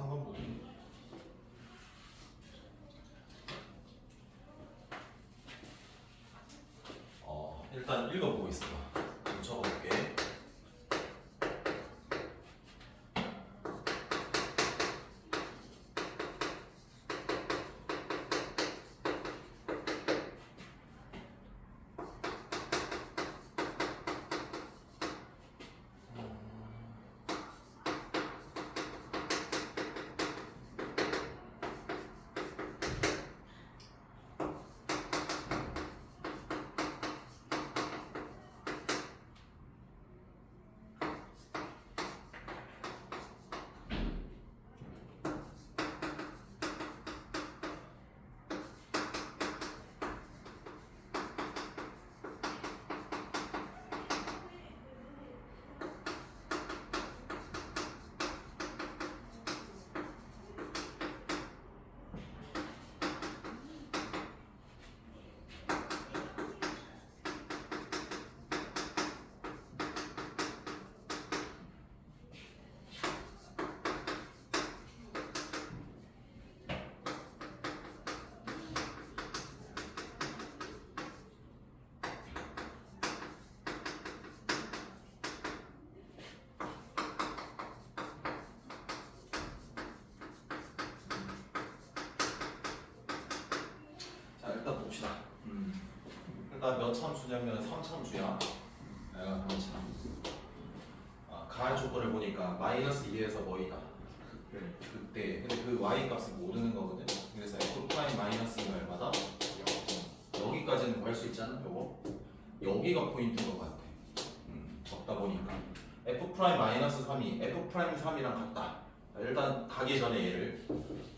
한번 보기. 일단 읽어보고 있어. 좀 적어볼게. 자, 일단 봅시다. 일단 몇 참수냐면 3참수야. 내가 3참. 가할 조건을 보니까 마이너스 2에서 뭐이다. 그때. 근데 그 y 값은 모르는 거거든. 그래서 f 프라임 마이너스는 얼마다? 여기까지는 구할 수 있잖아. 요거. 여기가 포인트인 것 같아. 적다 보니까. f 프라임 마이너스 3이 f 프라임 3이랑 같다. 일단 가기 전에 얘를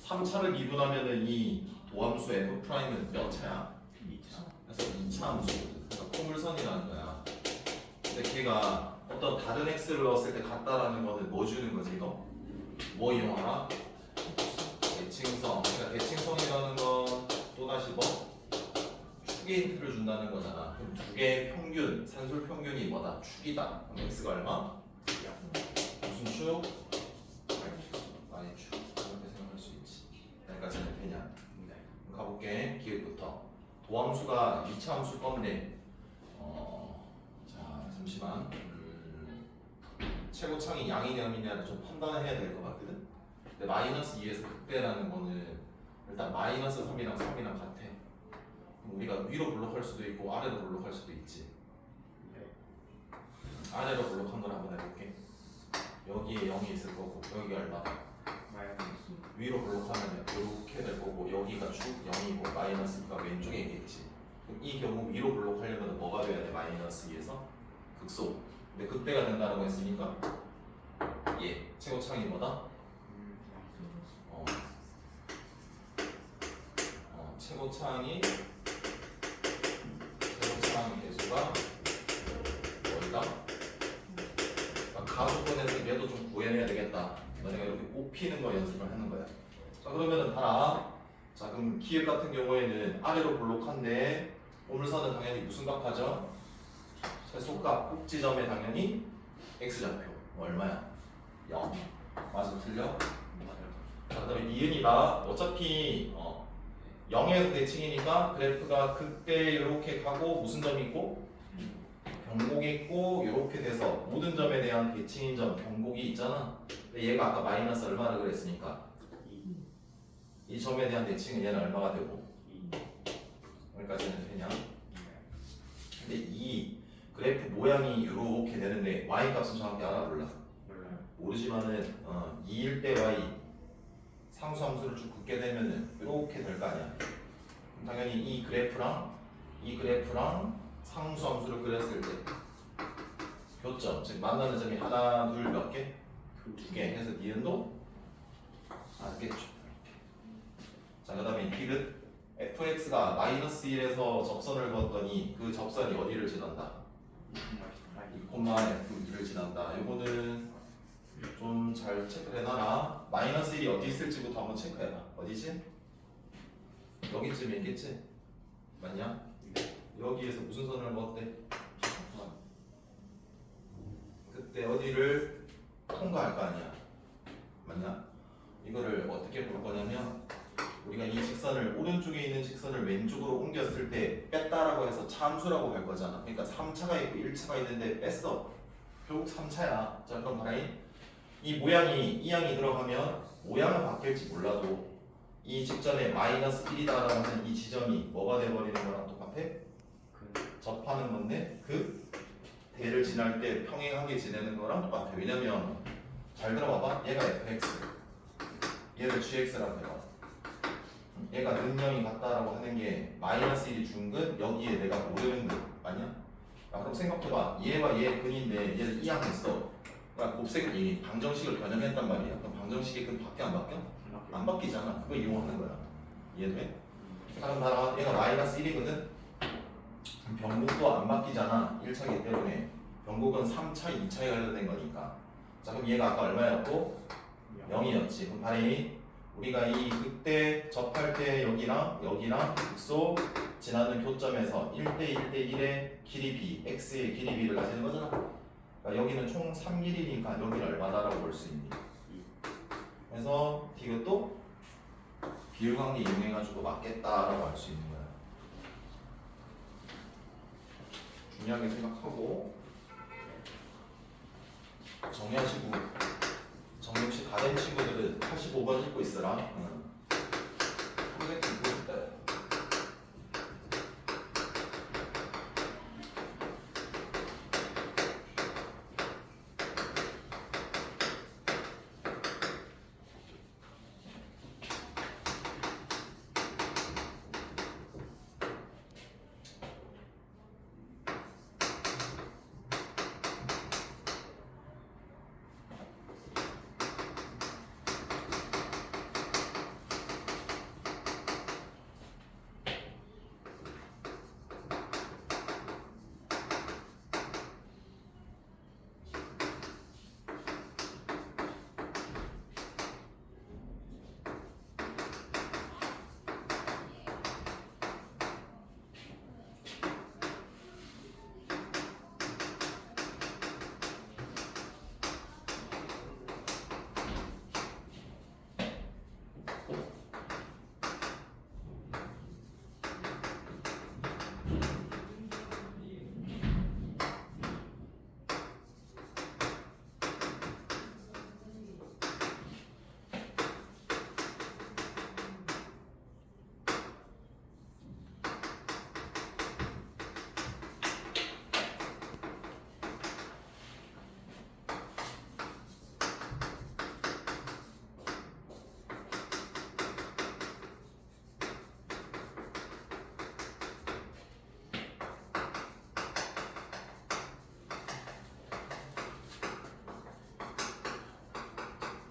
3차를 미분하면은 이 도함수 f 프라임은 몇 차야? 2차. 그래서 2차 함수거든. 그러니까 포물선이라는 거야. 근데 걔가 어떤 다른 x를 넣었을 때 같다라는 거는 뭐 주는 거지 이거? 뭐 이용하라? 대칭성. 그러니까 대칭성이라는 건 또다시 뭐? 축의 힌트를 준다는 거잖아. 그럼 두 개의 평균, 산술 평균이 뭐다? 축이다. 그럼 x가 얼마? 무슨 축? y축. 이렇게 생각할 수 있지. 여기까지는 되냐? 그럼 가볼게. 기획부터. 도함수가 2차 함수일 건데 자 잠시만. 최고창이 양이냐 음이냐를 좀 판단을 해야 될 것 같거든. 근데 마이너스 2에서 극대라는 거는 일단 마이너스 3이랑 3이랑 같아. 그럼 우리가 위로 블록할 수도 있고 아래로 블록할 수도 있지. 아래로 블록한 걸 한번 해볼게. 여기에 0이 있을 거고 여기가 얼마다? 위로 블록하면 이렇게 될 거고 여기가 쭉 0이고 마이너스가 왼쪽에 있겠지. 그럼 이 경우 위로 블록하려면 뭐가 돼야 돼? 마이너스 2에서 극소. 근데 극대가 된다고 했으니까 예, 최고창이 뭐다? 최고창 개수가 뭐이다? 가조건에서 얘도 좀 구해내야 되겠다. 너네가 이렇게 뽑히는 거 연습을 하는 거야. 자 그러면은 봐라. 자 그럼 기획 같은 경우에는 아래로 블록한데 오물선은 당연히 무슨 값하죠? 최소값 꼭지점에 당연히 x좌표 얼마야? 0. 맞아 틀려? 자 그다음에 니은이가 어차피 0에서 대칭이니까 그래프가 그때 이렇게 가고 무슨 점이 있고 경곡이 있고 이렇게 돼서 모든 점에 대한 대칭인 점 경곡이 있잖아. 근데 얘가 아까 마이너스 얼마나 그랬으니까 이 점에 대한 대칭은 얘는 얼마가 되고 여기까지는 되냐? 근데 이 그래프 모양이 이렇게 되는데 y 값은 정확히 알아 몰라? 모르지만은 2일 때 y 상수함수를 쭉 긋게 되면은 이렇게 될 거 아니야. 당연히 이 그래프랑 상수함수를 그렸을 때 교점, 즉 만나는 점이 하나, 둘, 몇 개? 두 개 해서 니은도 알겠죠. 자, 그 다음에 디귿 fx가 마이너스 1에서 접선을 그었더니 그 접선이 어디를 지난다? 2,f2를 지난다. 이거는 좀 잘 체크를 해놔라. 마이너스 1이 어디 있을지부터 한번 체크해봐. 어디지? 여기쯤에 있겠지? 맞냐? 여기에서 무슨 선을 그었대? 그때 어디를 통과할 거 아니야? 맞나? 이거를 어떻게 볼 거냐면 우리가 이 직선을 오른쪽에 있는 직선을 왼쪽으로 옮겼을 때 뺐다라고 해서 참수라고 할 거잖아. 그러니까 3차가 있고 1차가 있는데 뺐어. 결국 3차야. 자 그럼 봐라이. 이 모양이 이 양이 들어가면 모양은 바뀔지 몰라도 이 직전에 마이너스 1이다라고 하는 이 지점이 뭐가 돼버리는 거랑 똑같아? 접하는 건데 그 대를 지날 때 평행하게 지내는 거랑 똑같아. 왜냐면 잘 들어봐봐. 얘가 fx 얘를 gx라고 해봐. 얘가 능력이 같다라고 하는 게 마이너스 1이 중근 여기에 내가 모르는 근 맞냐? 아, 그럼 생각해봐. 얘와 얘 근인데 얘를 이항했어. 그러니까 곱셈이 방정식을 변형했단 말이야. 그럼 방정식이 근 바뀌어 안 바뀌어? 안 바뀌잖아. 그거 이용하는 거야. 이해돼? 자 그럼 봐라. 얘가 마이너스 1이거든? 변곡도 안 바뀌잖아. 1차이기 때문에 변곡은 3차, 2차에 관련된 거니까. 자 그럼 얘가 아까 얼마였고? 0이었지. 그럼 바로 우리가 이 그때 접할 때 여기랑 극소 지나는 교점에서 1대 1대 1의 길이 b, x의 길이 b를 가지는 거잖아. 그러니까 여기는 총 3길이니까 여기는 얼마다라고 볼 수 있니? 그래서 이것도 비율관계 이용해가지고 맞겠다라고 할 수 있는 거야. 중요하게 생각하고 정리하시고 정리없이 다 된 친구들은 85번 읽고 있어라. 프로젝트 읽고 있다.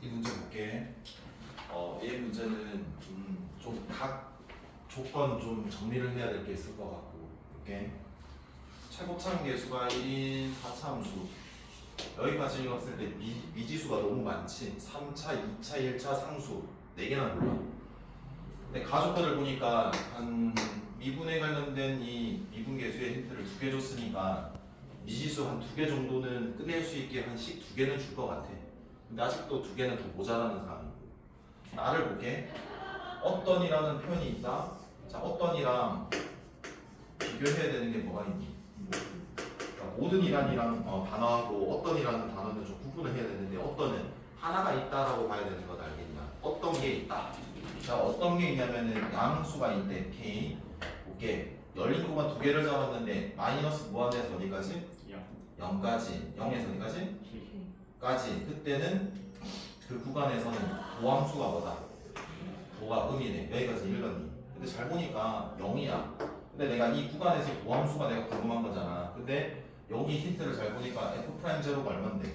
이 문제 볼게. 이 문제는 좀 각 조건 좀 정리를 해야 될 게 있을 것 같고 볼게. 최고참 계수가 1인 4차함수 여기까지 읽었을 때 미지수가 너무 많지. 3차, 2차, 1차 상수 4개나 몰라. 근데 가족들을 보니까 한 미분에 관련된 이 미분계수의 힌트를 2개 줬으니까 미지수 한 2개 정도는 끝낼 수 있게 한 식 2개는 줄 것 같아. 근데 아직도 2개는 더 모자라는 상황이고. 나를 볼게. 어떤이라는 표현이 있다. 자, 어떤이랑 비교해야 되는 게 뭐가 있니? 그러니까 모든이란이랑 단어하고 어떤이라는 단어는 좀 구분을 해야 되는데 어떤은 하나가 있다라고 봐야 되는 거다. 알겠냐? 어떤 게 있다. 자, 어떤 게 있냐면은 양수가 있대. K. 볼게. 열린 구간 2개를 잡았는데 마이너스 무한에서 어디까지? 0까지. 0에서 어디까지? 까지. 그때는 그 구간에서는 도함수가 뭐다? 도가 음이네. 여기까지 읽었니? 근데 잘 보니까 0이야. 근데 내가 이 구간에서 도함수가 내가 궁금한 거잖아. 근데 여기 힌트를 잘 보니까 F'0가 얼만데?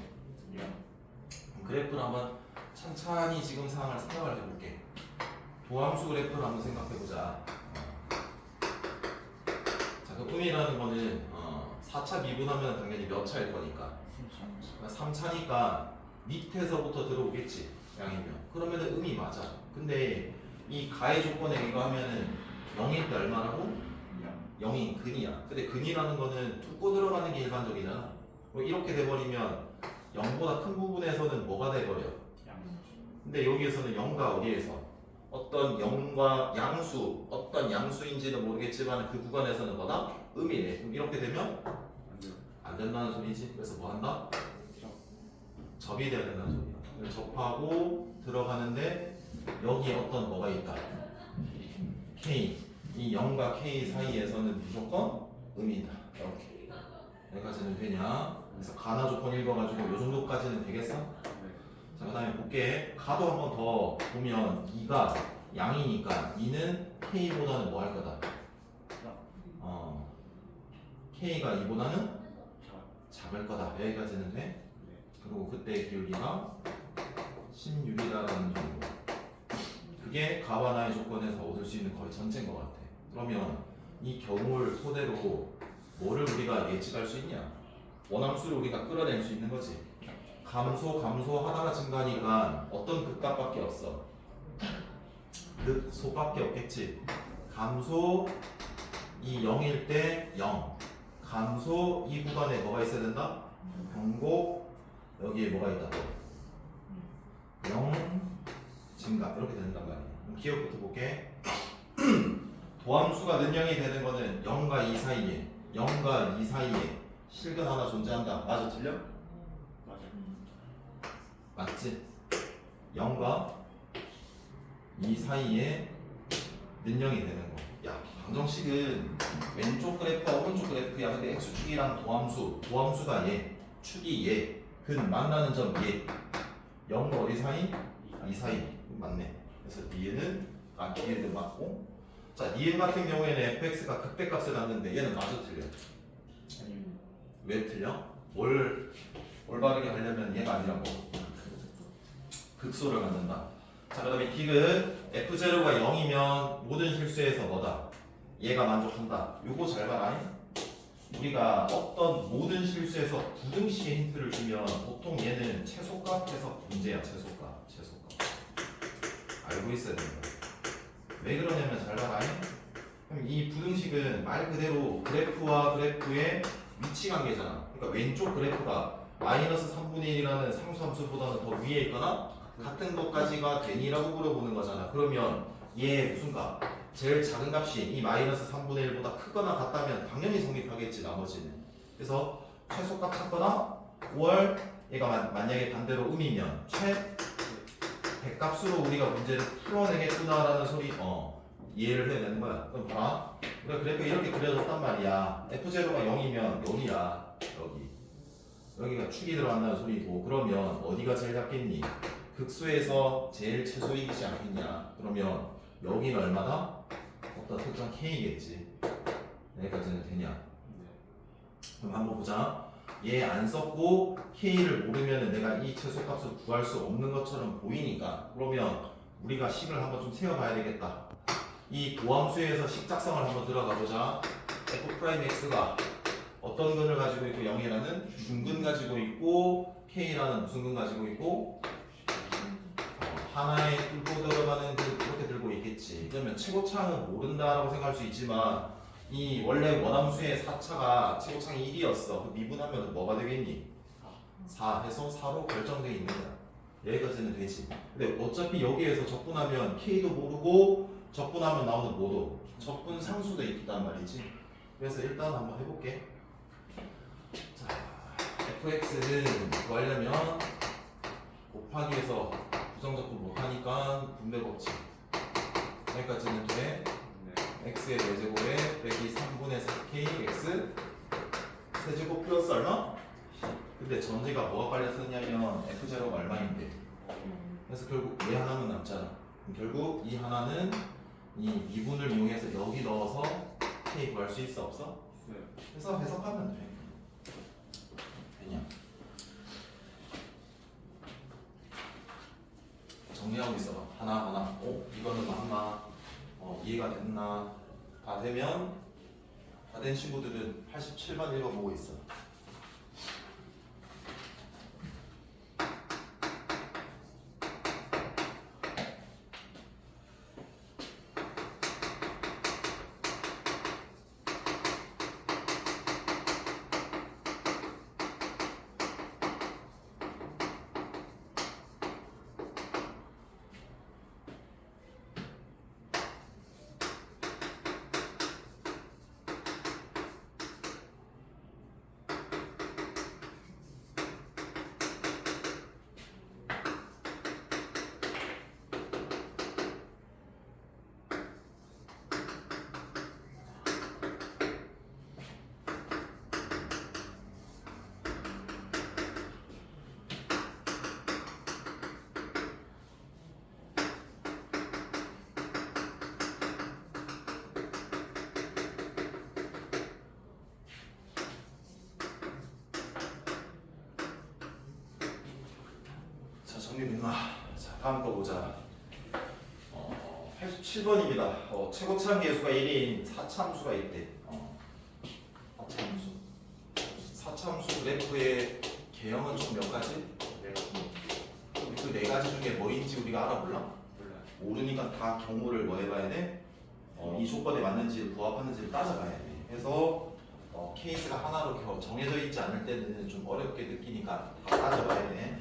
그래프를 한번 천천히 지금 상황을 생각을 해볼게. 도함수 그래프를 한번 생각해보자. 자, 그 음이라는 거는 4차 미분하면 당연히 몇 차일 거니까 3차니까 밑에서부터 들어오겠지. 양이면 그러면은 음이 맞아. 근데 이 가해 조건에 이거 하면은 0일 때 얼마라고? 0인 근이야. 근데 근이라는 거는 뚫고 들어가는 게 일반적이잖아. 뭐 이렇게 돼버리면 0보다 큰 부분에서는 뭐가 돼버려? 근데 여기에서는 0과 어디에서 어떤 0과 양수 어떤 양수인지는 모르겠지만 그 구간에서는 뭐다? 음이래. 그럼 이렇게 되면 안 된다는 소리지. 그래서 뭐 한다? 접이 돼야 된다는 소리야. 그래서 접하고 들어가는데 여기에 어떤 뭐가 있다. K 이 0과 K 사이에서는 무조건 음이다. 이렇게 여기까지는 되냐? 그래서 가나 조건 읽어가지고 요 정도까지는 되겠어? 자, 그 다음에 볼게. 가도 한 번 더 보면 2가 양이니까 2는 K보다는 뭐 할 거다? K가 2보다는 작을 거다. 여기까지는 돼? 그리고 그때 기울기가 16이라는 정도. 그게 가와 나의 조건에서 얻을 수 있는 거의 전체인 것 같아. 그러면 이 경우를 토대로 뭐를 우리가 예측할 수 있냐? 원함수를 우리가 끌어낼 수 있는 거지. 감소하다가 증가하니까 어떤 극값밖에 없어. 극소밖에 없겠지. 감소 이 0일 때 0. 감소 이 구간에 뭐가 있어야 된다? 변곡 여기에 뭐가 있다? 0 증가 이렇게 된단 말이야. 그럼 기억부터 볼게. 도함수가 는 0이 되는 거는 0과 2 사이에 0과 2 사이에 실근 하나 존재한다. 맞아? 틀려? 맞지? 0과 2 사이에 는 0이 되는 거. 야, 방정식은 왼쪽 그래프와 오른쪽 그래프야. 근데 x축이랑 도함수가 얘, 축이 얘, 근 만나는 점 얘. 0과 어디 사이? 2 사이. 맞네. 그래서 뒤에는 맞고. 자, 니은 같은 경우에는 fx가 극대값을 낳는데 얘는 마저 틀려. 왜 틀려? 뭘 올바르게 하려면 얘가 아니라고. 극소를 갖는다. 자, 그 다음에 딕은 f0가 0이면 모든 실수에서 뭐다? 얘가 만족한다. 요거 잘 봐라. 우리가 어떤 모든 실수에서 부등식의 힌트를 주면 보통 얘는 최소값에서 문제야. 최소값. 알고 있어야 된다. 왜 그러냐면 잘 봐라. 그럼 이 부등식은 말 그대로 그래프와 그래프의 위치 관계잖아. 그러니까 왼쪽 그래프가 마이너스 3분의 1이라는 상수함수보다는 더 위에 있거나 같은 것까지가 되니라고 물어보는 거잖아. 그러면 얘 무슨 값? 제일 작은 값이 이 마이너스 3분의 1보다 크거나 같다면 당연히 성립하겠지. 나머지는. 그래서 최소값 찾거나 5월 얘가 만약에 반대로 음이면 대값으로 우리가 문제를 풀어내겠구나라는 소리 이해를 해야 되는 거야. 그럼 봐. 우리가 그래프 이렇게 그려졌단 말이야. f0가 0이면 여기야. 여기가 축이 들어간다는 소리고. 그러면 어디가 제일 작겠니? 극수에서 제일 최소이기지 않겠냐. 그러면 여기는 얼마다? 어떤 특정 k겠지. 여기까지는 되냐? 그럼 한번 보자. 얘 안 썼고 k를 모르면 내가 이 최소값을 구할 수 없는 것처럼 보이니까 그러면 우리가 식을 한번 좀 세워봐야 되겠다. 이 도함수에서 식작성을 한번 들어가 보자. f'x가 어떤 근을 가지고 있고 0이라는 중근 가지고 있고 k라는 무슨 근 가지고 있고 하나에 뚫고 들어가는 근 그렇게 들고 있겠지. 그러면 최고창은 모른다라고 생각할 수 있지만 이 원래 원함수의 4차가 최고창이 1이었어. 그 미분하면 뭐가 되겠니? 4 해서 4로 결정되어 있는 거야. 여기까지는 되지. 근데 어차피 여기에서 적분하면 k도 모르고 적분하면 나오는 뭐도 적분 상수도 있단 말이지. 그래서 일단 한번 해볼게. 자, fx는 구하려면 곱하기에서 부정적분 못하니까 분배 법칙. 여기까지는 돼. x의 4제곱에 빼기 3분의 4k x 세제곱 플러스 얼마? 근데 전제가 뭐가 빨렸었냐면 f0가 얼마인데. 그래서 결국 얘 하나는 남잖아. 결국 이 하나는 이 미분을 이용해서 여기 넣어서 k 구할 수 있어 없어? 그래서 해석하면 돼. 되냐? 정리하고 있어봐. 하나하나. 이거는 맞나? 이해가 됐나? 다 되면 다 된 친구들은 87번 읽어보고 있어. 정리됐나? 자, 다음 거 보자. 87번입니다. 최고차항 계수가 1인 4차함수가 있대. 4차함수. 4차함수 그래프의 개형은 총 몇 가지? 그 네 가지 중에 뭐인지 우리가 알아 몰라? 모르니까 다 경우를 뭐 해봐야 돼? 이 조건에 맞는지 부합하는지를 따져봐야 돼. 그래서 케이스가 하나로 정해져 있지 않을 때는 좀 어렵게 느끼니까 다 따져봐야 돼.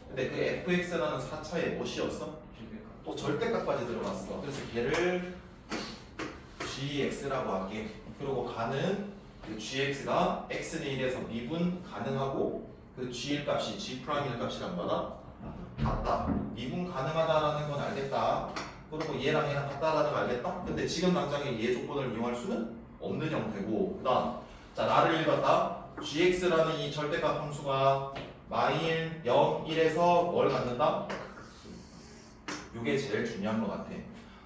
근데 그 fx라는 4차에 무엇이었어? 또 절대값까지 들어갔어. 그래서 걔를 gx라고 할게. 그리고 가는 그 gx가 x는 1에서 미분 가능하고 그 g일 값이 g'일 값이란 거다. 같다. 미분 가능하다라는 건 알겠다. 그리고 얘랑 얘랑 같다라는 거 알겠다. 근데 지금 당장에 얘 조건을 이용할 수는 없는 형태고, 그다음 자 나를 읽었다. gx라는 이 절대값 함수가 마일 0, 1에서 뭘 갖는다? 이게 제일 중요한 것 같아.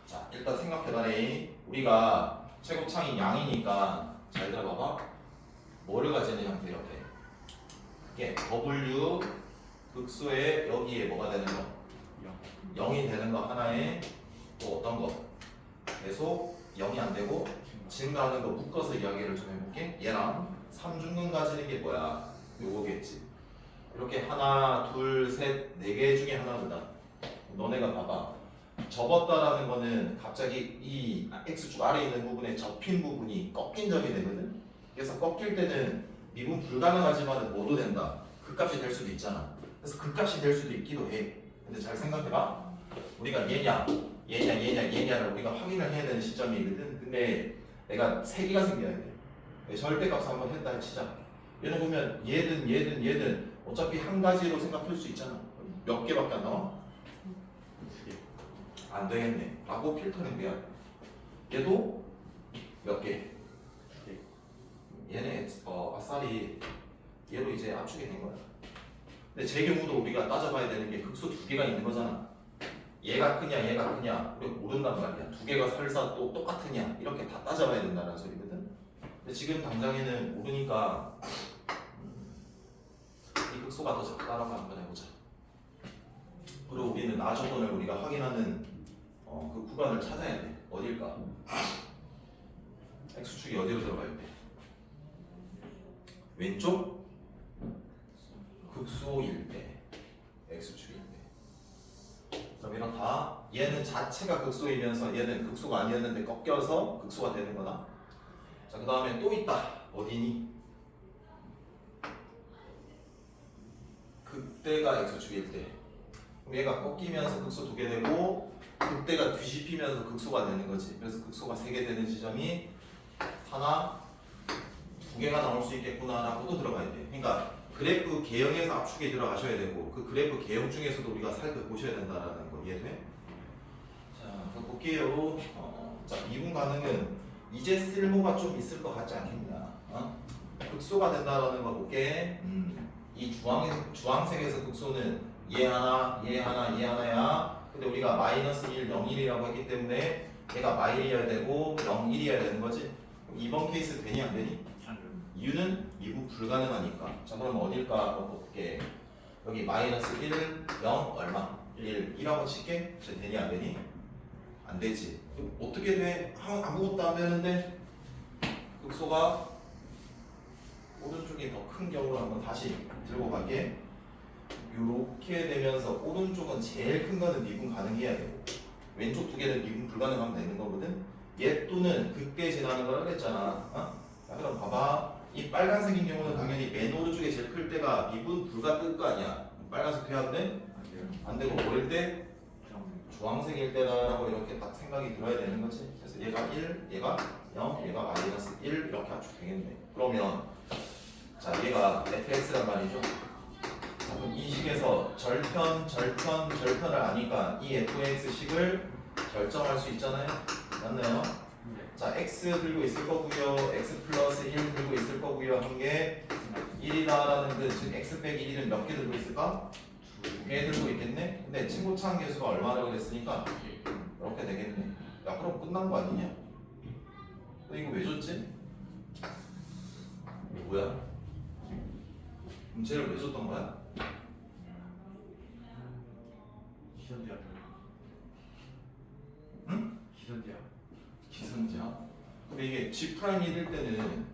자 일단 생각해봐래. 우리가 최고창이 양이니까 잘 들어봐봐. 뭐를 가지는 형태 이렇게. 그게 w 극소에 여기에 뭐가 되는 거? 0이 되는 거 하나에 또 어떤 거? 계속 0이 안 되고 증가하는 거 묶어서 이야기를 좀 해볼게. 얘랑 3중근 가지는 게 뭐야? 요거겠지. 이렇게 하나, 둘, 셋, 네 개 중에 하나보다. 너네가 봐봐. 접었다라는 거는 갑자기 이 x축 아래에 있는 부분에 접힌 부분이 꺾인 점이 되거든. 그래서 꺾일 때는 미분 불가능하지만 뭐도 된다. 극값이 될 수도 있잖아. 그래서 극값이 될 수도 있기도 해. 근데 잘 생각해봐. 우리가 얘냐를 우리가 확인을 해야 되는 시점이거든. 근데 내가 세 개가 생겨야 돼. 절대값 한번 했다 치자. 얘는 보면 얘든 어차피 한 가지로 생각할 수 있잖아. 몇 개밖에 안 나와? 안 되겠네. 라고 필터링 돼야 돼. 얘도 몇 개? 얘네 아싸리 얘로 이제 압축이 된 거야. 근데 제 경우도 우리가 따져봐야 되는 게 극소 두 개가 있는 거잖아. 얘가 크냐 우리가 모른단 말이야. 두 개가 설사 또 똑같으냐 이렇게 다 따져봐야 된다는 소리거든. 근데 지금 당장에는 모르니까 이 극소가 더 작다라고 한번 해보자. 그리고 우리는 나 조건을 우리가 확인하는 그 구간을 찾아야 돼. 어딜까? x축이 어디로 들어가야 돼? 왼쪽 극소일 때 x축일 때. 그럼 이렇다. 얘는 자체가 극소이면서 얘는 극소가 아니었는데 꺾여서 극소가 되는 거다. 자, 그 다음에 또 있다. 어디니? 극대가 x축일 때. 그럼 얘가 꺾이면서 극소 두 개 되고 극대가 뒤집히면서 극소가 되는 거지. 그래서 극소가 세 개 되는 지점이 하나, 두 개가 나올 수 있겠구나라고도 들어가야 돼. 그러니까 그래프 개형에서 압축에 들어가셔야 되고 그 그래프 개형 중에서도 우리가 살펴보셔야 된다라는 거 이해돼? 자, 그럼 볼게요. 자, 미분 가능은 이제 쓸모가 좀 있을 것 같지 않겠냐? 극소가 된다라는 거 볼게. 이 주황색에서 극소는 얘 하나야. 근데 우리가 마이너스 1, 0, 1이라고 했기 때문에 얘가 마일이어야 되고 0, 1이어야 되는 거지. 그럼 이번 케이스 되니 안 되니? 이유는 미분 불가능하니까. 자, 그럼 어딜까 볼게. 여기 마이너스 1, 0 얼마? 1이라고 칠게. 자, 되니 안 되니? 안 되지. 그럼 어떻게 돼? 아무것도 안 되는데 극소가 오른쪽이 더 큰 경우로 한번 다시 들고 갈게. 이렇게 되면서 오른쪽은 제일 큰 거는 미분 가능해야 되고 왼쪽 두 개는 미분 불가능하면 되는 거거든. 얘 또는 극대 지나는 거라고 그랬잖아. 자, 그럼 봐봐. 이 빨간색인 경우는 당연히 맨 오른쪽에 제일 클 때가 미분 불가능일 거 아니야. 빨간색 돼야 안 돼? 안 되고 뭐일 때? 주황색일 때다라고 이렇게 딱 생각이 들어야 되는 거지. 그래서 얘가 1, 얘가 0, 얘가 마이너스 1 이렇게 압축되겠네. 그러면 자 얘가 fx란 말이죠. 그럼 이 식에서 절편을 아니까 이 fx식을 결정할 수 있잖아요. 맞나요? 자 x 들고 있을 거고요. x 플러스 1 들고 있을 거고요. 한 개 1이다라는 그 즉 x 빼기 1은 몇 개 들고 있을까? 두 개 들고 있겠네. 근데 친고차항 계수가 얼마라고 그랬으니까 이렇게 되겠네. 야 그럼 끝난 거 아니냐? 근데 이거 왜 줬지? 뭐야? 문제를 왜 줬던 거야? 기선제압. 응? 기선제압. 기선제압? 근데 이게 G 프라임이 될 때는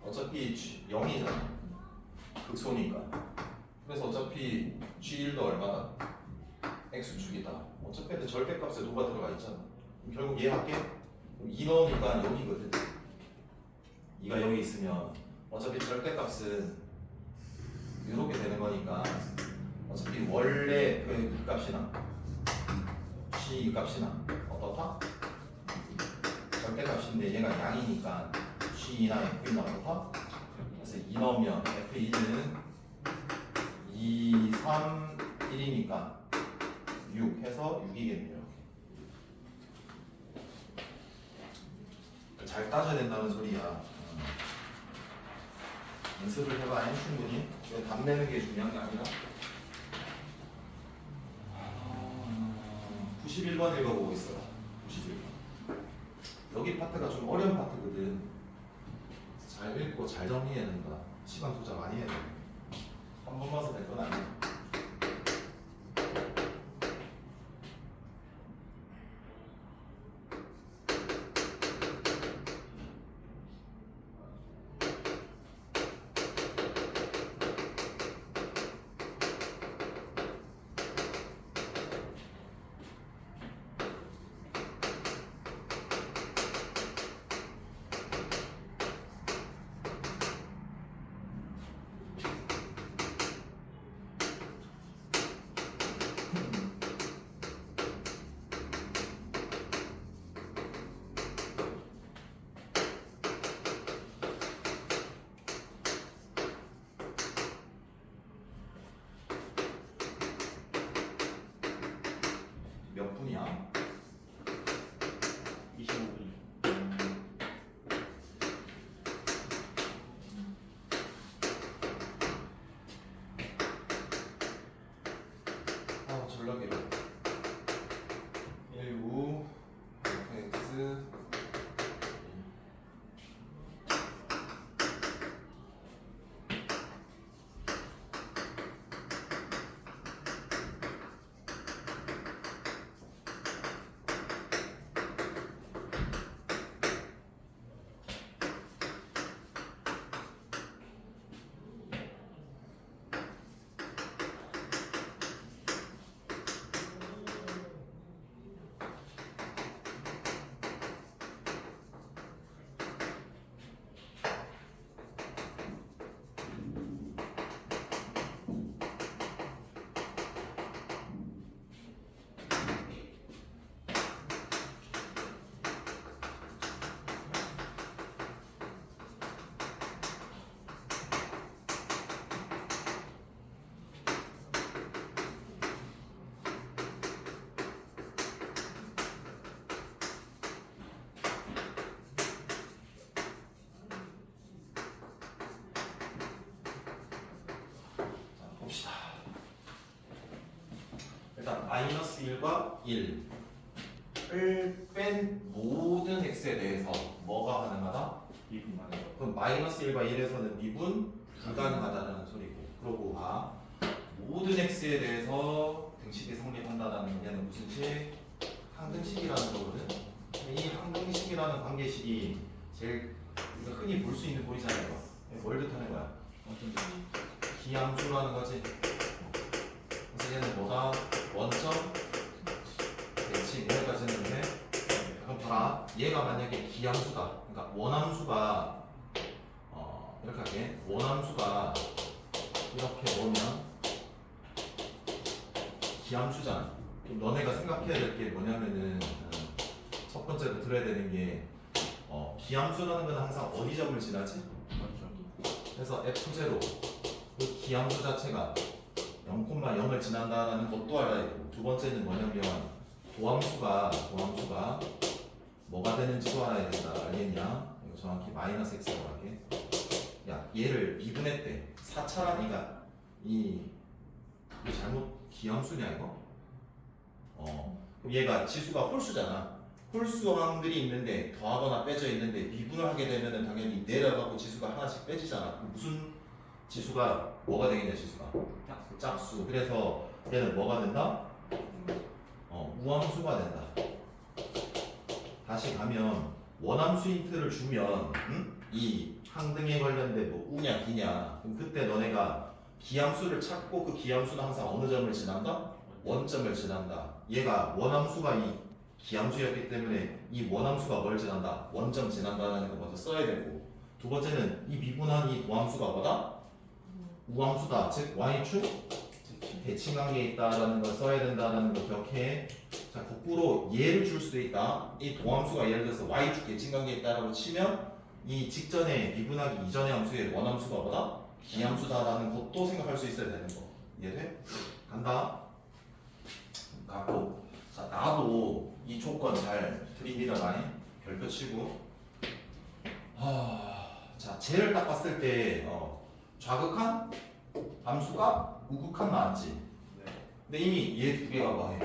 어차피 0이잖아. 극소니까. 그래서 어차피 G1도 얼마다? X축이다. 어차피 근데 절대값에 누가 들어가 있잖아. 그럼 결국 얘 할게. 그럼 2 넣으니까 0이거든. 2가 여기 있으면 어차피 절대값은 이렇게 되는 거니까 어차피 원래 그 값이나 G 값이나 어떻다? 절대값인데 얘가 양이니까 G나 F나 어떻다? 그래서 2 넣으면 F2는 2, 3, 1이니까 6 해서 6이겠네요. 잘 따져야 된다는 소리야. 연습을 해봐야 충분히. 답 내는 게 중요한 게 아니라. 91번 읽어보고 있어. 91번. 여기 파트가 좀 어려운 파트거든. 잘 읽고 잘 정리해야 된다. 시간 투자 많이 해야 돼. 한 번 봐서 될 건 아니야. 몇 분이야? 25분. 아, 전략이로 19 fx 봅시다. 일단 마이너스 1과 1을 뺀 모든 x에 대해서 뭐가 가능하다? 미분 많은 거. 그럼 마이너스 1과 1에서는 미분 불가능하다는 소리고, 그러고 모든 x에 대해서 등식이 성립한다는 얘는 무슨 식? 항등식이라는 거거든. 이 항등식이라는 관계식이 제일 우리가 흔히 볼 수 있는 볼이잖아요. 뭘 뜻하는 거야? 어떤 점이? 기함수라는 거지. 그래서 얘는 뭐다? 원점 대칭 여기까지는 있는데, 그럼 봐라. 얘가 만약에 기함수다. 그러니까 원함수가 이렇게 할게. 원함수가 이렇게 오면 기함수잖아. 그럼 너네가 생각해야 될 게 뭐냐면은 첫 번째로 들어야 되는 게 기함수라는 건 항상 어디 점을 지나지? 맞죠. 그래서 F0 그 기함수 자체가 0,0을 지난다라는 것도 알아야 되고, 두 번째는 뭐냐면 도함수가 뭐가 되는지도 알아야 된다. 알겠냐? 이거 정확히 마이너스 x라고 할게. 야, 얘를 미분했대. 4차라니까 이게 잘못 기함수냐 이거? 그럼 얘가 지수가 홀수잖아. 홀수항들이 있는데 더하거나 빼져 있는데 미분을 하게 되면은 당연히 내려가고 지수가 하나씩 빼지잖아. 그럼 무슨 지수가 뭐가 되겠냐 지수가? 짝수. 그래서 얘는 뭐가 된다? 우함수가 된다. 다시 가면 원함수 힌트를 주면 이 항등에 관련된 뭐 우냐 기냐 그럼 그때 너네가 기함수를 찾고 그 기함수는 항상 어느 점을 지난다? 원점을 지난다. 얘가 원함수가 이 기함수였기 때문에 이 원함수가 뭘 지난다? 원점 지난다라는 거 먼저 써야 되고 두 번째는 이 미분한 이 도함수가 뭐다? 우함수다. 즉 y축 대칭관계에 있다라는 걸 써야 된다라는 거 기억해. 자, 거꾸로 얘를 줄 수도 있다. 이 도함수가 예를 들어서 y축 대칭관계에 있다라고 치면 이 직전에 미분하기 이전의 함수의 원함수가 뭐다? 기함수다라는 것도 생각할 수 있어야 되는 거. 이해돼? 간다. 가고. 자, 나도 이 조건 잘 들이밀어라. 별표 치고. 자, 쟤를 딱 봤을 때 좌극한 함수가 우극한 나왔지. 네. 근데 이미 얘 두 개가 뭐해?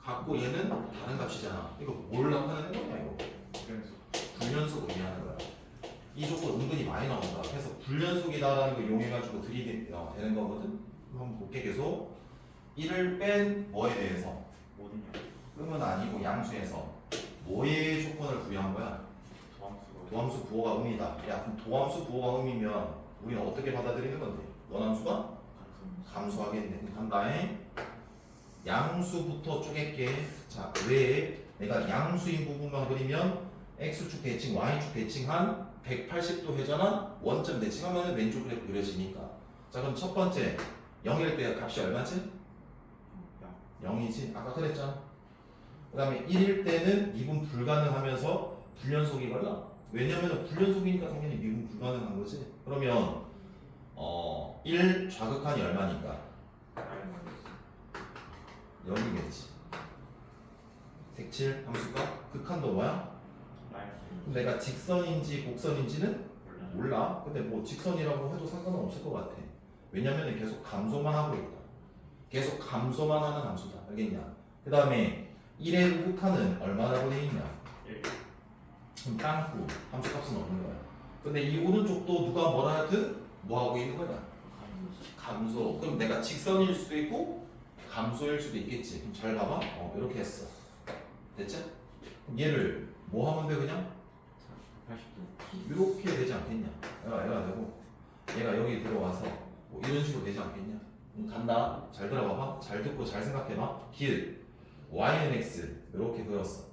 같고 얘는 다른 값이잖아. 이거 뭘 나타내는 거냐 이거? 불연속 의미하는 거야. 이 조건 은근히 많이 나온다. 그래서 불연속이다라는 거 이용해가지고 되는 거거든. 한번 볼게 계속. 1을 뺀 뭐에 대해서? 모든 음은 아니고 양수에서 뭐의 조건을 부여한 거야? 도함수가 도함수 부호가 음이다. 야 그럼 도함수 부호가 음이면 우리는 어떻게 받아들이는 건데? 원함수가 감소하겠네. 그럼 간다해. 양수부터 쪼갤게. 자, 왜 내가 양수인 부분만 그리면 x축 대칭, y축 대칭한 180도 회전한 원점 대칭하면 왼쪽 그래프 그려지니까. 자, 그럼 첫 번째 0일 때 값이 얼마지? 0이지. 아까 그랬잖아. 그 다음에 1일 때는 미분 불가능하면서 불연속이 걸려. 왜냐면 불연속이니까 당연히 미분 불가능한 거지. 그러면 1 좌극한이 얼마니까? 0이겠지. 색칠 함수가 극한도 뭐야? 그럼 내가 직선인지 곡선인지는 몰라. 근데 뭐 직선이라고 해도 상관은 없을 것 같아. 왜냐면 계속 감소만 하고 있다. 계속 감소만 하는 함수다. 알겠냐? 그 다음에 1의 우극한은 얼마라고 돼 있냐? 그럼 땅구 함수값은 없는 거야. 근데 이 오른쪽도 누가 뭐라 하든 뭐 하고 있는 거냐? 감소. 그럼 내가 직선일 수도 있고 감소일 수도 있겠지. 그럼 잘 봐봐. 이렇게 했어. 됐지? 그럼 얘를 뭐 하면 돼 그냥? 80도 이렇게 되지 않겠냐? 얘가 되고 얘가 여기 들어와서 뭐 이런 식으로 되지 않겠냐? 간다. 잘 들어봐봐. 잘 듣고 잘 생각해봐. 길 y는 x 이렇게 그렸어.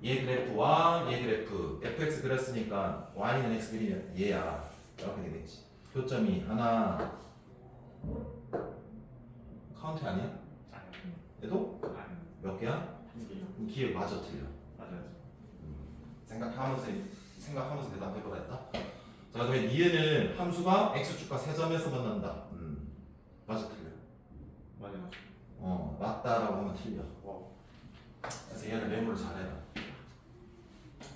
얘 그래프와 얘 그래프 fx 그렸으니까 y는 x 그리면 얘야. 이렇게 되겠지. 교점이 하나 카운트 아니야? 얘도 몇 개야? 그럼 기회 맞아 틀려. 맞아요. 생각하면서 대답해보라 했다. 자, 그다음에 니은은 함수가 x축과 세점에서 만난다. 맞아 틀려. 맞아요. 맞다라고 하면 틀려. 와. 그래서 얘를 메모를 잘해라.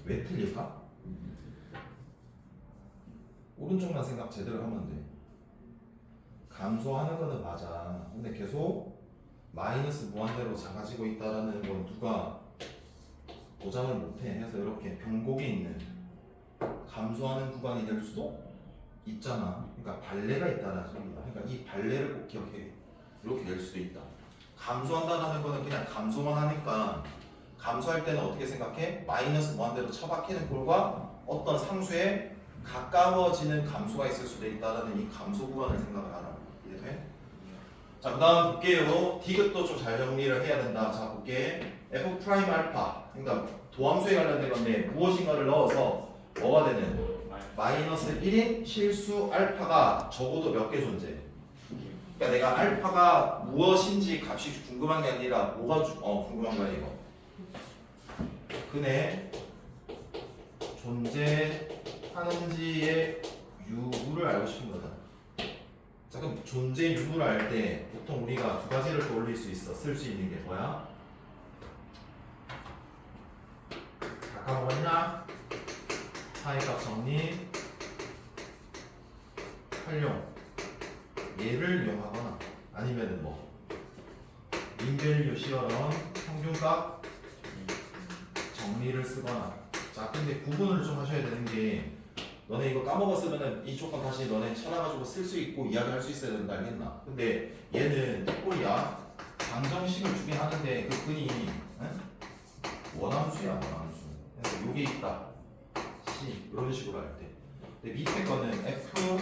왜 틀릴까? 오른쪽만 생각 제대로 하면 돼. 감소하는 거는 맞아. 근데 계속 마이너스 무한대로 작아지고 있다라는 건 누가 보장을 못해. 해서 이렇게 변곡이 있는 감소하는 구간이 될 수도 있잖아. 그러니까 발레가 있다라는 소리야. 그러니까 이 발레를 꼭 기억해. 이렇게 될 수도 있다. 감소한다라는 거는 그냥 감소만 하니까 감소할 때는 어떻게 생각해? 마이너스 무한대로 처박히는 꼴과 어떤 상수에 가까워지는 감소가 있을 수도 있다라는 이 감소 구간을 생각을 하라. 이해돼? 자, 그 다음 볼게요. 디귿도 좀 잘 정리를 해야 된다. 자, 볼게. f 프라임 알파. 그러니까 도함수에 관련된 건데 무엇인가를 넣어서 뭐가 되는? 마이너스 1인 실수 알파가 적어도 몇 개 존재? 그러니까 내가 알파가 무엇인지 값이 궁금한 게 아니라 뭐가 궁금한 거야 이거. 근에 존재하는지의 유무를 알고 싶은 거다. 자, 그럼 존재 유무를 알 때 보통 우리가 두 가지를 떠올릴 수 있어. 쓸 수 있는 게 뭐야? 가까웠냐? 사이값 정리, 활용. 얘를 이용하거나 아니면은 뭐 인밸류 시어런 평균값 정리를 쓰거나. 자, 근데 구분을 좀 하셔야 되는 게 너네 이거 까먹었으면은 이 조건 다시 너네 찾아가지고 쓸 수 있고 이야기할 수 있어야 된다 알겠나? 근데 얘는 꼴이야. 방정식을 주긴 하는데 그 근이 응? 원함수야 원함수. 그래서 요게 있다. C 이런 식으로 할 때. 근데 밑에 거는 F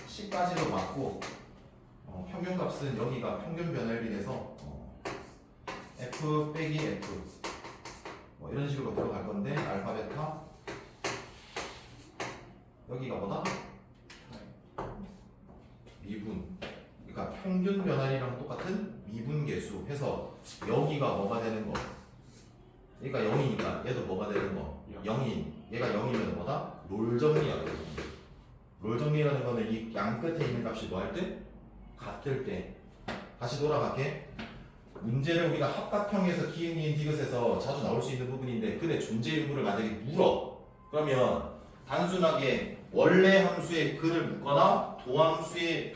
C까지도 맞고 평균값은 여기가 평균 변화율이 돼서 F 빼기 F 뭐 이런 식으로 들어갈 건데 알파 베타 여기가 뭐다? 미분. 그러니까 평균 변화율이랑 똑같은 미분 계수 해서 여기가 뭐가 되는 거? 얘가 0이니까 얘도 뭐가 되는 거? 0인. 얘가 0이면 뭐다? 롤 정리야. 롤 정리라는 거는 이 양 끝에 있는 값이 뭐 할 때? 같을 때. 다시 돌아갈게. 문제를 우리가 합각형에서 기인, 니은, 디귿에서 자주 나올 수 있는 부분인데 근데 존재 유무를 만약에 물어. 그러면 단순하게 원래 함수의 근을 묻거나 도함수의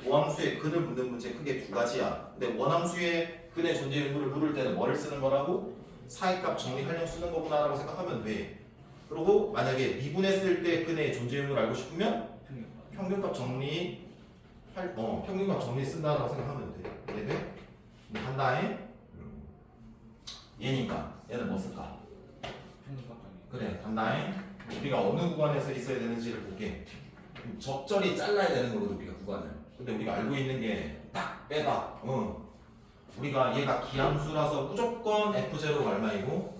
근을 묻는 문제 크게 두 가지야. 근데 원함수의 근의 존재 유무를 물을 때는 뭐를 쓰는 거라고? 사이값 정리하려고 쓰는 거구나라고 생각하면 돼. 그리고 만약에 미분했을 때 근의 존재 유무를 알고 싶으면 평균값 정리 평균값 정리 쓴다라고 생각하면 돼. 이해돼? 한다에 얘니까 얘는 뭐 쓸까? 그래 간다에 우리가 어느 구간에서 있어야 되는지를 볼게. 적절히 잘라야 되는 거거든 우리가 구간을. 근데 우리가 알고 있는 게 딱 빼다. 우리가 얘가 기함수라서 무조건 F0가 얼마이고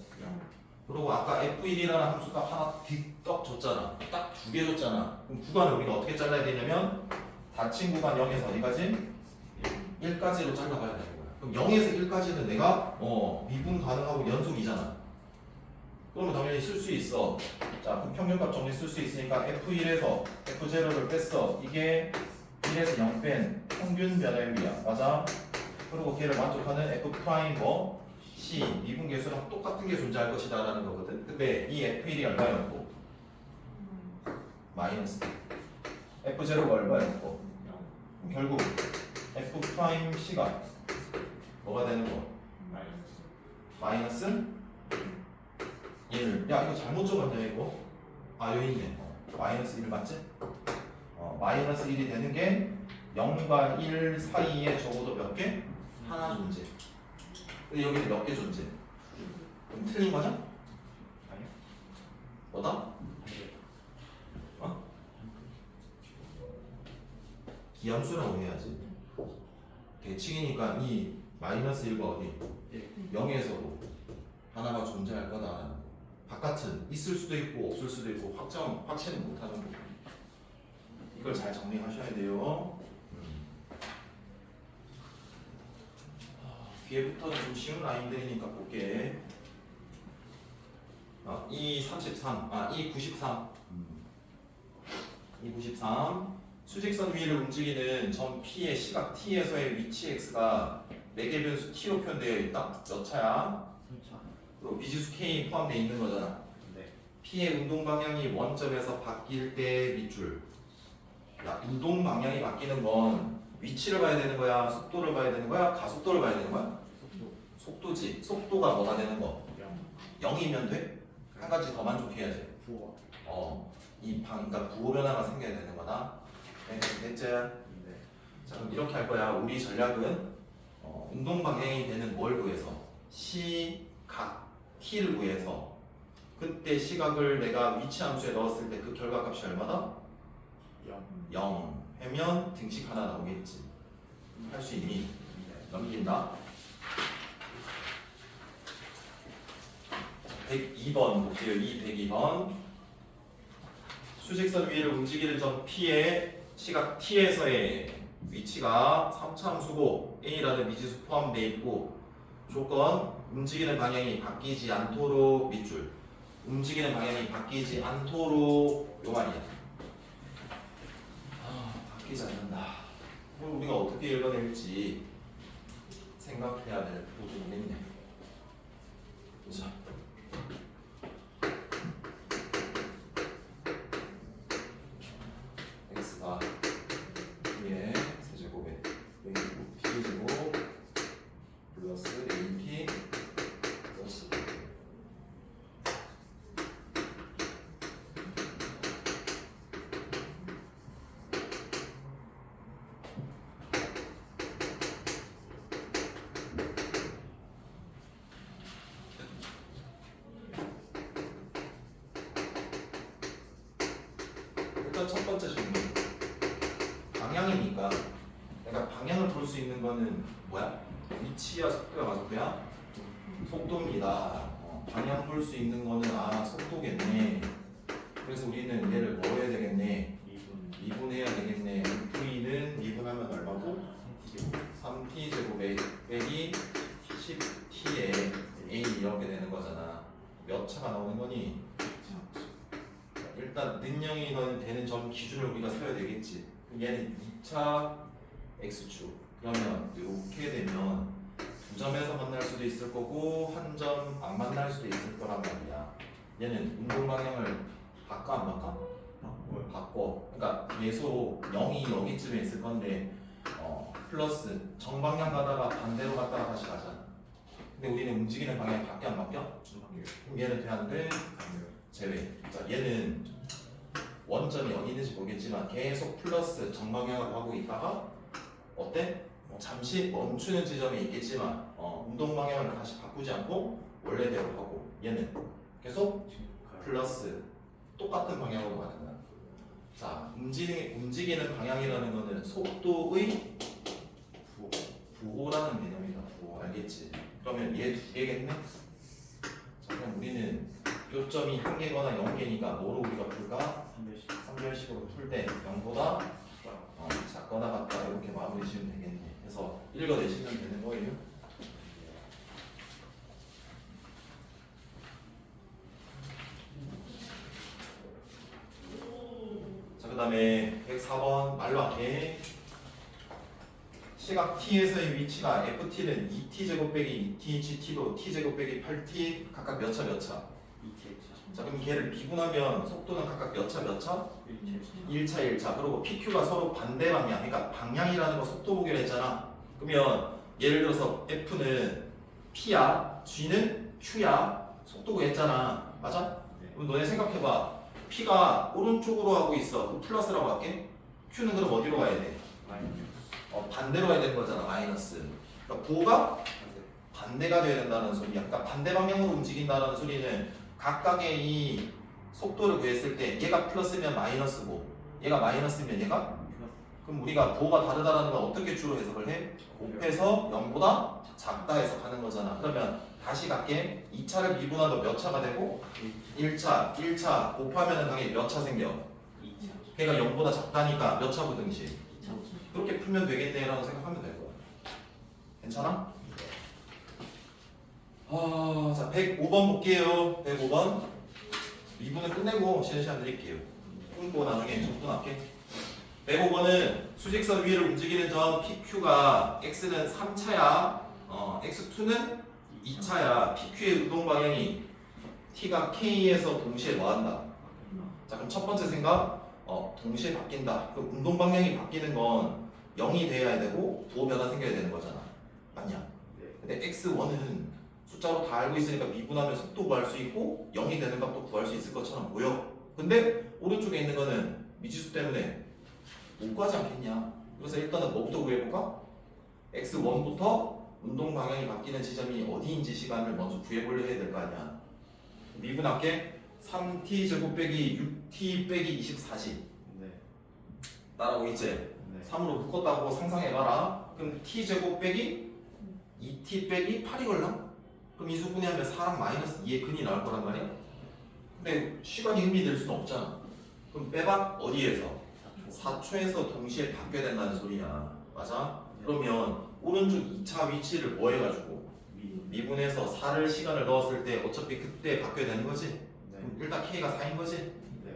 그리고 아까 F1이라는 함수가 하나 뒷떡 줬잖아. 딱 두 개 줬잖아. 그럼 구간을 우리가 어떻게 잘라야 되냐면 닫힌 구간 0에서 어디까지? 1까지로 잘라봐야 되는 거야. 그럼 0에서 1까지는 내가 미분 가능하고 연속이잖아. 그러면 당연히 쓸 수 있어. 자, 그럼 평균값 정리 쓸 수 있으니까 F1에서 F0를 뺐어. 이게 1에서 0 뺀 평균 변화율이야. 맞아? 그리고 걔를 만족하는 F 프라임 뭐 C 미분 계수랑 똑같은 게 존재할 것이다 라는 거거든. 근데 이 F1이 얼마였고? 마이너스 F0가 얼마였고? 결국 F 프라임 C가 뭐가 되는 거? 마이너스 1. 야 이거 잘못 적었냐 이거? 아 여기 있네. 마이너스 1 맞지? 마이너스 1이 되는 게 0과 1 사이에 적어도 몇 개? 하나 존재. 근데 여기는 몇 개 존재? 그럼 틀린 거냐? 아니요. 뭐다? 기함수라고 해야지. 대칭이니까 이 마이너스 1과 어디? 0에서도 하나가 존재할 거다라는 거. 바깥은 있을 수도 있고 없을 수도 있고 확체는 못하는 거. 이걸 잘 정리하셔야 돼요. 뒤에부터는 좀 쉬운 라인들이니까 볼게. 이 33, 이 93. 이 93. 수직선 위를 움직이는 점 P의 시각 T에서의 위치 X가 4개 변수 T로 표현되어 있다. 몇 차야? 3차. 그리고 미지수 K 포함되어 있는 거잖아. 네. P의 운동 방향이 원점에서 바뀔 때 밑줄. 야, 운동 방향이 바뀌는 건 위치를 봐야 되는 거야? 속도를 봐야 되는 거야? 가속도를 봐야 되는 거야? 속도지. 속도가 뭐가 되는 거? 0이면 돼? 한 가지 더 만족해야 돼. 그러니까 부호 변화가 생겨야 되는 거다. 네, 됐지? 네. 자, 그럼 이렇게 할 거야. 우리 전략은 운동 방향이 되는 뭘 구해서 시각 t를 구해서 그때 시각을 내가 위치 함수에 넣었을 때 그 결과값이 얼마다? 0 하면 등식 하나 나오겠지. 할 수 있니? 넘긴다. 102번 볼게요. 102번 수직선 위를 움직이는 점 P의 시각 T에서의 위치가 3차함수고 A라는 미지수 포함되어 있고 조건 움직이는 방향이 바뀌지 않도록 밑줄 움직이는 방향이 바뀌지 않도록 요 말이야. 바뀌지 않는다. 그럼 우리가 어떻게 읽어낼지 생각해야 될 부분이 있네. 보자. x가 2의 세제곱에 t제곱 플러스 aT 플러스 여기서 첫 번째 질문. 방향이니까. 그러니까 방향을 볼 수 있는 거는 뭐야? 위치야, 속도야, 가속도야? 속도입니다. 방향 볼 수 있는 거는 속도겠네. 그래서 우리는 얘를 뭐 해야 되겠네? 2분. 미분해야 되겠네. V는 미분하면 얼마고? 3t 제곱 빼기 10t에 a 이렇게 되는 거잖아. 몇 차가 나오는 거니? 일단 능령이 되는 점 기준을 우리가 세워야 되겠지. 얘는 2차 x축. 그러면 이렇게 되면 두 점에서 만날 수도 있을 거고 한 점 안 만날 수도 있을 거란 말이야. 얘는 운동 방향을 바꿔 안 바꿔? 바꿔. 그러니까 계속 0이 여기쯤에 있을 건데 플러스 정방향 가다가 반대로 갔다가 다시 가잖아. 근데 우리는 움직이는 방향이 바뀌어 안 바뀌어? 그럼 얘는 돼 안 돼? 제외. 자, 얘는 원점이 어디 있는지 모르겠지만 계속 플러스 정방향으로 하고 있다가 어때? 잠시 멈추는 지점이 있겠지만 운동 방향을 다시 바꾸지 않고 원래대로 하고 얘는 계속 플러스 똑같은 방향으로 가는 거야. 자, 움직이는 방향이라는 거는 속도의 부호라는 개념이다. 부호 알겠지? 그러면 얘 두 개겠네? 자, 그럼 우리는 요점이 한 개거나 0개니까 뭐로 우리가 풀까? 3별식으로 풀 때 0보다 작거나 같다 이렇게 마무리 지으면 되겠네. 그래서 읽어내시면 되는 거예요. 자, 그 다음에 104번 말로 할게. 시각 t에서의 위치가 ft는 2t 제곱 빼기 2t, gt도 t 제곱 빼기 8t 각각 몇 차 몇 차? 2t. 자, 그럼 걔를 미분하면 속도는 각각 몇 차 몇 차? 1차 1차. 그리고 PQ가 서로 반대 방향. 그러니까 방향이라는 거 속도 보기로 했잖아. 그러면 예를 들어서 F는 P야, G는 Q야. 속도 구했잖아. 맞아? 네. 그럼 너네 생각해봐. P가 오른쪽으로 하고 있어. 그럼 플러스라고 할게. Q는 그럼 어디로 가야 돼? 반대로 가야 되는 거잖아. 마이너스. 그러니까 부호가 반대가 돼야 된다는 소리야. 그러니까 반대 방향으로 움직인다는 소리는 각각의 이 속도를 구했을 때 얘가 플러스면 마이너스고 얘가 마이너스면 얘가? 그럼 우리가 부호가 다르다는 건 어떻게 주로 해석을 해? 곱해서 0보다 작다 해석하는 거잖아. 그러면 다시 갈게. 2차를 미분하면 몇 차가 되고? 1차 곱하면 당연히 몇 차 생겨? 2차. 걔가 0보다 작다니까 몇 차고 등식? 그렇게 풀면 되겠네 라고 생각하면 될 거야. 괜찮아? 자, 105번 볼게요. 105번. 2분은 끝내고 쉬는 시간 드릴게요. 끊고 나중에 접근할게. 105번은 수직선 위를 움직이는 점 PQ가 X는 3차야. X2는 2차야. PQ의 운동 방향이 T가 K에서 동시에 뭐한다? 자, 그럼 첫 번째 생각. 동시에 바뀐다. 그럼 운동 방향이 바뀌는 건 0이 돼야 되고 부호 변화 생겨야 되는 거잖아. 맞냐? 근데 X1은 숫자로 다 알고 있으니까 미분하면 속도 구할 수 있고 0이 되는 값도 구할 수 있을 것처럼 보여. 근데 오른쪽에 있는 거는 미지수 때문에 못 구하지 않겠냐. 그래서 일단은 뭐부터 구해볼까? X1부터 운동 방향이 바뀌는 지점이 어디인지 시간을 먼저 구해보려 해야 될 거 아니야. 미분할게. 3t 제곱 빼기 6t 빼기 24지. 네. 따라오고 있지? 네. 3으로 묶었다고 상상해봐라. 그럼 t 제곱 빼기 2t 빼기 8이 걸라? 그럼 이 수분이 하면 4랑 마이너스 2의 근이 나올 거란 말이야? 근데 시간이 의미될 수는 없잖아. 그럼 빼박 어디에서? 4초에서 동시에 바뀌어야 된다는 소리야. 맞아? 그러면 오른쪽 2차 위치를 뭐 해가지고? 미분해서 4를 시간을 넣었을 때 어차피 그때 바뀌어야 되는 거지? 그럼 일단 K가 4인 거지? 네.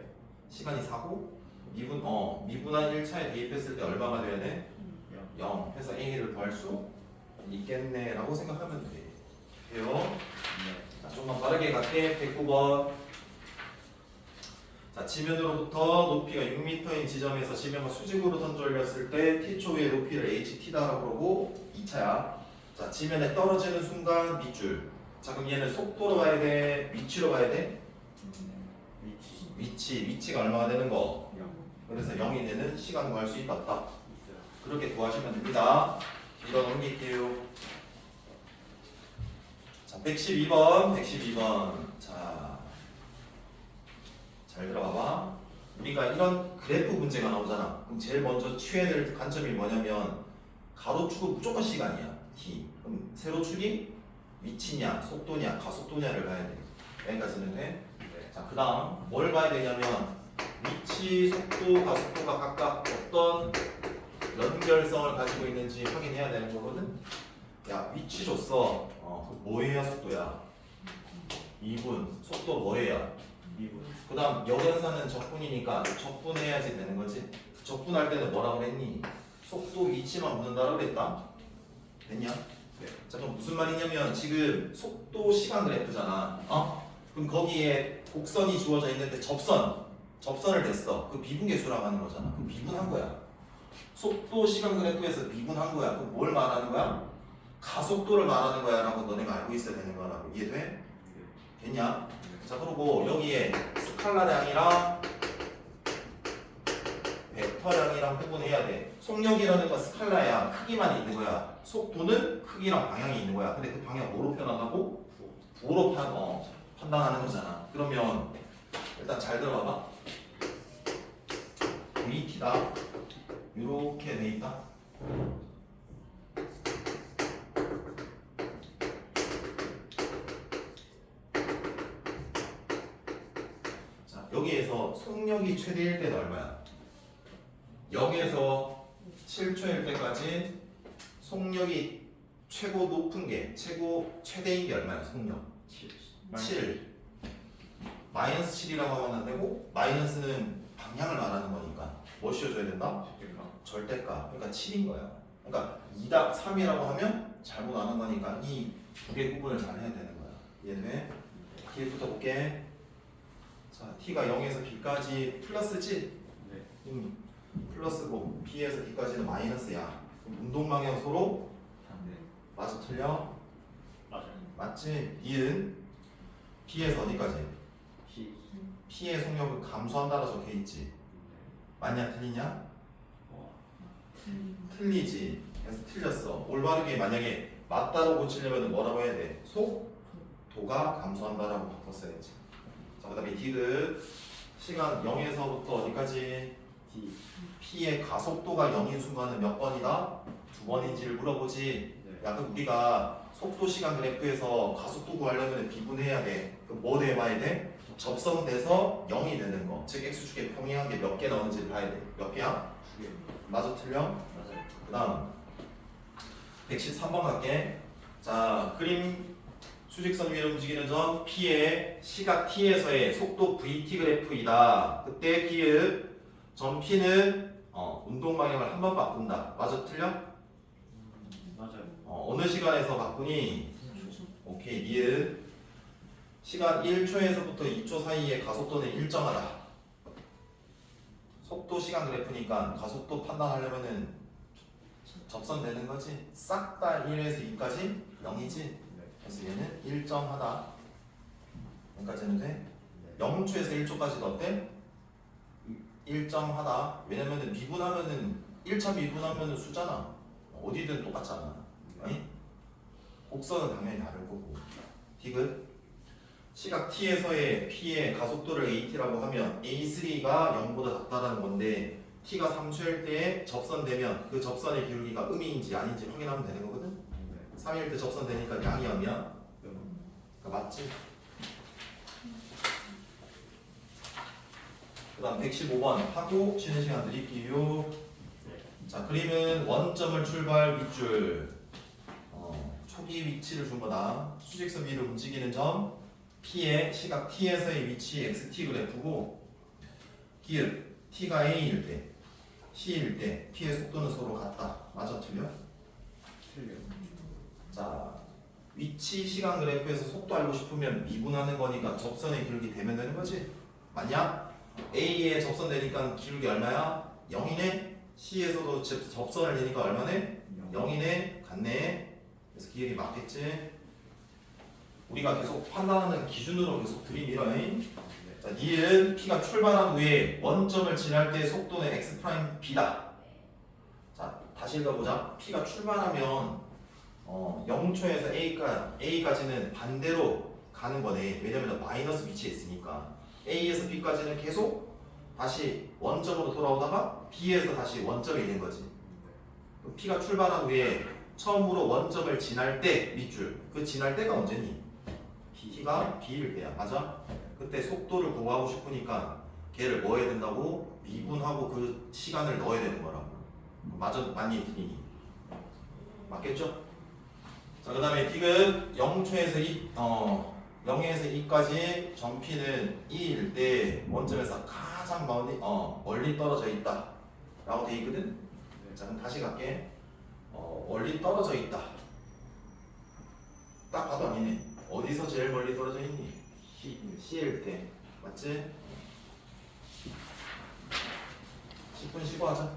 시간이 4고 미분한 1차에 대입했을 때 얼마가 돼야 돼? 0 해서 A를 구할 수 있겠네 라고 생각하면 돼. 돼요? 네. 자, 좀만 빠르게 갈게. 109번. 자, 지면으로부터 높이가 6m인 지점에서 지면과 수직으로 던져 올렸을 때 t초의 높이를 ht다라고 그러고 2차야. 자, 지면에 떨어지는 순간 밑줄. 자, 그럼 얘는 속도로 가야 돼? 위치로 가야 돼? 위치가 얼마가 되는 거? 0. 그래서 0이 되는 시간 구할 수 있다 없다. 있어요. 그렇게 구하시면 됩니다. 이거 넘길게요. 자, 112번. 자, 잘 들어봐봐. 우리가 이런 그래프 문제가 나오잖아. 그럼 제일 먼저 취해야 될 관점이 뭐냐면 가로축은 무조건 시간이야. t. 그럼 세로축이 위치냐, 속도냐, 가속도냐를 봐야 돼. 여기까지는 돼? 네. 자, 그 다음 뭘 봐야 되냐면 위치, 속도, 가속도가 각각 어떤 연결성을 가지고 있는지 확인해야 되는 거거든. 야, 위치 줬어. 뭐 해야 속도야? 2분. 속도 뭐 해야? 2분. 그 다음 역연사는 적분이니까 적분해야지 되는 거지. 적분할 때는 뭐라 그랬니? 속도 위치만 묻는다고 그랬다. 됐냐? 네. 자, 그럼 무슨 말이냐면 지금 속도 시간 그래프잖아. 그럼 거기에 곡선이 주어져 있는데 접선을 냈어. 그 미분계수라고 하는 거잖아. 그럼 미분한 거야. 속도 시간 그래프에서 미분한 거야. 그럼 뭘 말하는 거야? 가속도를 말하는 거야 라고 너네가 알고 있어야 되는 거라고. 이해돼? 됐냐? 자, 그리고 여기에 스칼라량이랑 벡터량이랑 구분해야 돼. 속력이라는 건 스칼라야. 크기만 있는 거야. 속도는 크기랑 방향이 있는 거야. 근데 그 방향 뭐로 표현한다고? 부호로 판단하는 거잖아. 그러면 일단 잘 들어봐봐. VT다. 이렇게 돼 있다. 자, 여기에서 속력이 최대일 때는 얼마야? 0에서 7초일 때까지 속력이 최고 높은 게 최대인 게 얼마야? 속력 7. 마이너스 7이라고 하면 안 되고 마이너스는 방향을 말하는 거니까 뭐 씌워줘야 된다? 절대가. 그러니까 7인 거야. 그러니까 2다 3이라고 하면 잘못 아는 거니까 이 두 개 구분을 잘 해야 되는 거야. 이해돼? 뒤에부터 볼게. 자, t가 0에서 b까지 플러스지? 네. 플러스고 b에서 d까지는 마이너스야. 그럼 운동 방향 서로 네. 맞아 틀려? 맞아요. 맞지? 니은 b에서 어디까지? P. p의 속력을 감소한다라 적혀 있지. 맞냐 틀리냐? 틀리지. 그래서 틀렸어. 올바르게 만약에 맞다로 고치려면 뭐라고 해야 돼? 속도가 감소한다라고 바꿨어야지. 자, 그 다음에 디귿 시간 0에서부터 어디까지? D. p의 가속도가 0인 순간은 몇 번이다? 2번인지를 물어보지. 네. 야, 그럼 우리가 속도 시간 그래프에서 가속도 구하려면 비분해야 돼. 그럼 뭐 해봐야 돼? 접선돼서 0이 되는 거. 즉 x축에 평행한 게 몇 개 나오는지 봐야 돼. 몇 개야? 2개. 맞아 틀려? 맞아요. 그 다음 113번 갈게. 자, 그림 수직선 위를 움직이는 점 P의 시각 T에서의 속도 VT 그래프이다. 그때 기읍 점 P는 운동 방향을 한 번 바꾼다. 맞아 틀려? 맞아요. 어느 시간에서 바꾸니? 오케이. 니은 시간 1초에서부터 2초 사이의 가속도는 일정하다. 속도 시간 그래프니까 가속도 판단하려면은 접선되는 거지. 싹 다 1에서 2까지 0이지. 네. 그래서 얘는 일정하다. 여기까지는 돼? 네. 0초에서 1초까지도 어때? 일정하다. 왜냐면은 미분하면은 1차 미분하면은 수잖아. 어디든 똑같잖아. 아니? 곡선은 당연히 다를 거고. 디귿 시각 t에서의 p의 가속도를 at라고 하면 a3가 0보다 작다라는 건데 t가 3초일 때에 접선되면 그 접선의 기울기가 음인지 아닌지 확인하면 되는 거거든. 네. 3일 때 접선되니까 양이 얼마야? 그러니까 맞지? 그 다음 115번 하고 쉬는 시간 드릴게요. 네. 자, 그림은 원점을 출발 밑줄 초기 위치를 준 거다. 수직선 위를 움직이는 점 P의 시각 T에서의 위치 XT 그래프고 기읍 T가 A일 때 C일 때 P의 속도는 서로 같다. 맞아 틀려? 틀려. 자, 위치 시간 그래프에서 속도 알고 싶으면 미분하는 거니까 접선의 기울기 되면 되는 거지. 맞냐? A에 접선되니까 기울기 얼마야? 0이네. C에서도 접선을 되니까 얼마네? 0이네. 같네. 그래서 기울기 맞겠지. 우리가 계속 판단하는 기준으로 계속 들이밀어잉. 자, 니은 P가 출발한 후에 원점을 지날 때 속도는 x 프라임 b다. 자, 다시 읽어보자. P가 출발하면 0초에서 A까지는 반대로 가는 거네. 왜냐면 마이너스 위치에 있으니까 A에서 B까지는 계속 다시 원점으로 돌아오다가 B에서 다시 원점이 된 거지. 그럼 P가 출발한 후에 처음으로 원점을 지날 때 밑줄 그 지날 때가 언제니? T가 B일 때야. 맞아? 그때 속도를 구하고 싶으니까 걔를 뭐 해야 된다고? 미분하고 그 시간을 넣어야 되는 거라고. 맞아? 맞니? 틀리니? 맞겠죠? 자, 그 다음에 디귿 0초에서 0에서 2까지 점피는 2일 때 원점에서 가장 멀리 떨어져 있다 라고 돼 있거든? 자, 그럼 다시 갈게. 멀리 떨어져 있다. 딱 봐도 아니네. 어디서 제일 멀리 떨어져 있니? C일 때. 맞지? 10분 쉬고 하자.